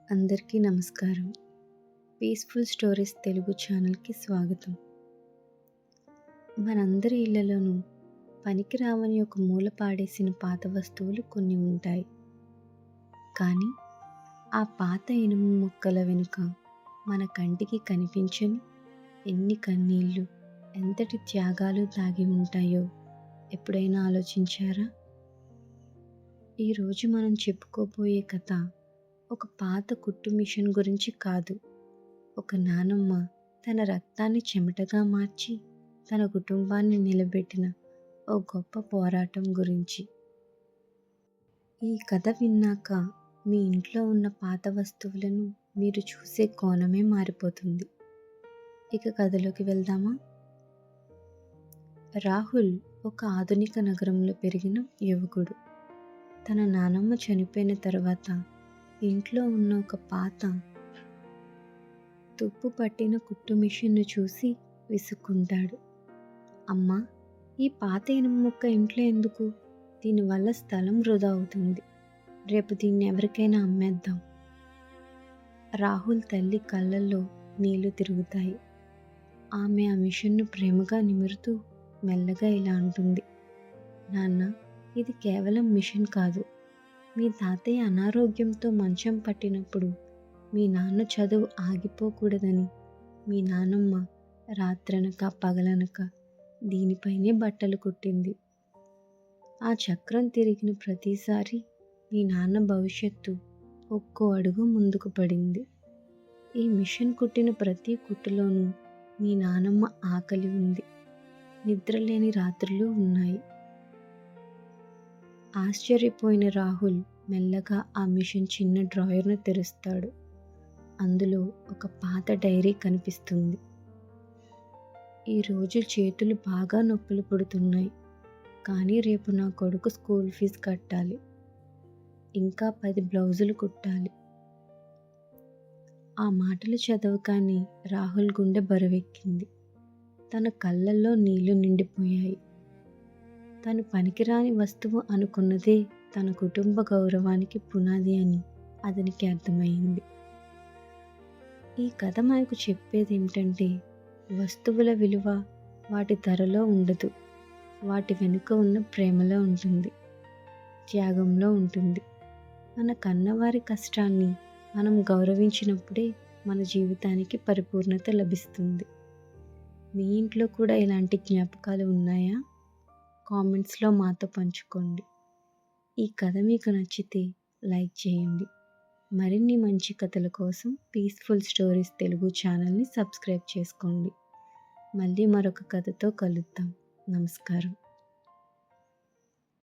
అందరికీ నమస్కారం. Peaceful stories Telugu ఛానల్‌కి స్వాగతం. మనందరి ఇళ్లలోనూ పనికిరావని ఒక మూల పాడేసిన పాత వస్తువులు కొన్ని ఉంటాయి. కానీ ఆ పాత ఇనుము ముక్కల వెనుక మన కంటికి కనిపించని ఎన్ని కన్నీళ్ళు, ఎంతటి త్యాగాలు దాగి ఉంటాయో ఎప్పుడైనా ఆలోచించారా? ఈరోజు మనం చెప్పుకోబోయే కథ ఒక పాత కుట్టు మిషన్ గురించి కాదు. ఒక నానమ్మ తన రక్తాన్ని చెమటగా మార్చి తన కుటుంబాన్ని నిలబెట్టిన ఓ గొప్ప పోరాటం గురించి. ఈ కథ విన్నాక మీ ఇంట్లో ఉన్న పాత వస్తువులను మీరు చూసే కోణమే మారిపోతుంది. ఇక కథలోకి వెళ్దామా? రాహుల్ ఒక ఆధునిక నగరంలో పెరిగిన యువకుడు. తన నానమ్మ చనిపోయిన తర్వాత ఇంట్లో ఉన్న ఒక పాత తుప్పు పట్టిన కుట్టు మిషన్ను చూసి విసుక్కుంటాడు. అమ్మా, ఈ పాత ఇనుము ముక్క ఇంట్లో ఎందుకు? దీనివల్ల స్థలం వృధా అవుతుంది. రేపు దీన్ని ఎవరికైనా అమ్మేద్దాం. రాహుల్ తల్లి కళ్ళల్లో నీళ్లు తిరుగుతాయి. ఆమె ఆ మిషన్ను ప్రేమగా నిమురుతూ మెల్లగా ఇలా అంటుంది. నాన్న, ఇది కేవలం మిషన్ కాదు. మీ తాతయ్య అనారోగ్యంతో మంచం పట్టినప్పుడు మీ నాన్న చదువు ఆగిపోకూడదని మీ నానమ్మ రాత్రనక పగలనక దీనిపైనే బట్టలు కుట్టింది. ఆ చక్రం తిరిగిన ప్రతిసారి మీ నాన్న భవిష్యత్తు ఒక్కో అడుగు ముందుకు పడింది. ఈ మిషన్ కుట్టిన ప్రతి కుట్టులోనూ మీ నానమ్మ ఆకలి ఉంది, నిద్రలేని రాత్రులు ఉన్నాయి. ఆశ్చర్యపోయిన రాహుల్ మెల్లగా ఆ మిషన్ చిన్న డ్రాయర్ను తెరుస్తాడు. అందులో ఒక పాత డైరీ కనిపిస్తుంది. ఈరోజు చేతులు బాగా నొప్పులు పుడుతున్నాయి, కానీ రేపు నా కొడుకు స్కూల్ ఫీజు కట్టాలి, ఇంకా 10 బ్లౌజులు కుట్టాలి. ఆ మాటలు చదవగానే రాహుల్ గుండె బరువెక్కింది. తన కళ్ళల్లో నీళ్లు నిండిపోయాయి. తను పనికిరాని వస్తువు అనుకున్నదే తన కుటుంబ గౌరవానికి పునాది అని అతనికి అర్థమైంది. ఈ కథ మనకు చెప్పేది ఏమిటంటే, వస్తువుల విలువ వాటి ధరలో ఉండదు, వాటి వెనుక ఉన్న ప్రేమలో ఉంటుంది, త్యాగంలో ఉంటుంది. మన కన్నవారి కష్టాన్ని మనం గౌరవించినప్పుడే మన జీవితానికి పరిపూర్ణత లభిస్తుంది. మీ ఇంట్లో కూడా ఇలాంటి జ్ఞాపకాలు ఉన్నాయా? కామెంట్స్లో మాతో పంచుకోండి. ఈ కథ మీకు నచ్చితే లైక్ చేయండి. మరిన్ని మంచి కథల కోసం పీస్‌ఫుల్ స్టోరీస్ తెలుగు ఛానల్ని సబ్స్క్రైబ్ చేసుకోండి. మళ్ళీ మరొక కథతో కలుద్దాం. నమస్కారం.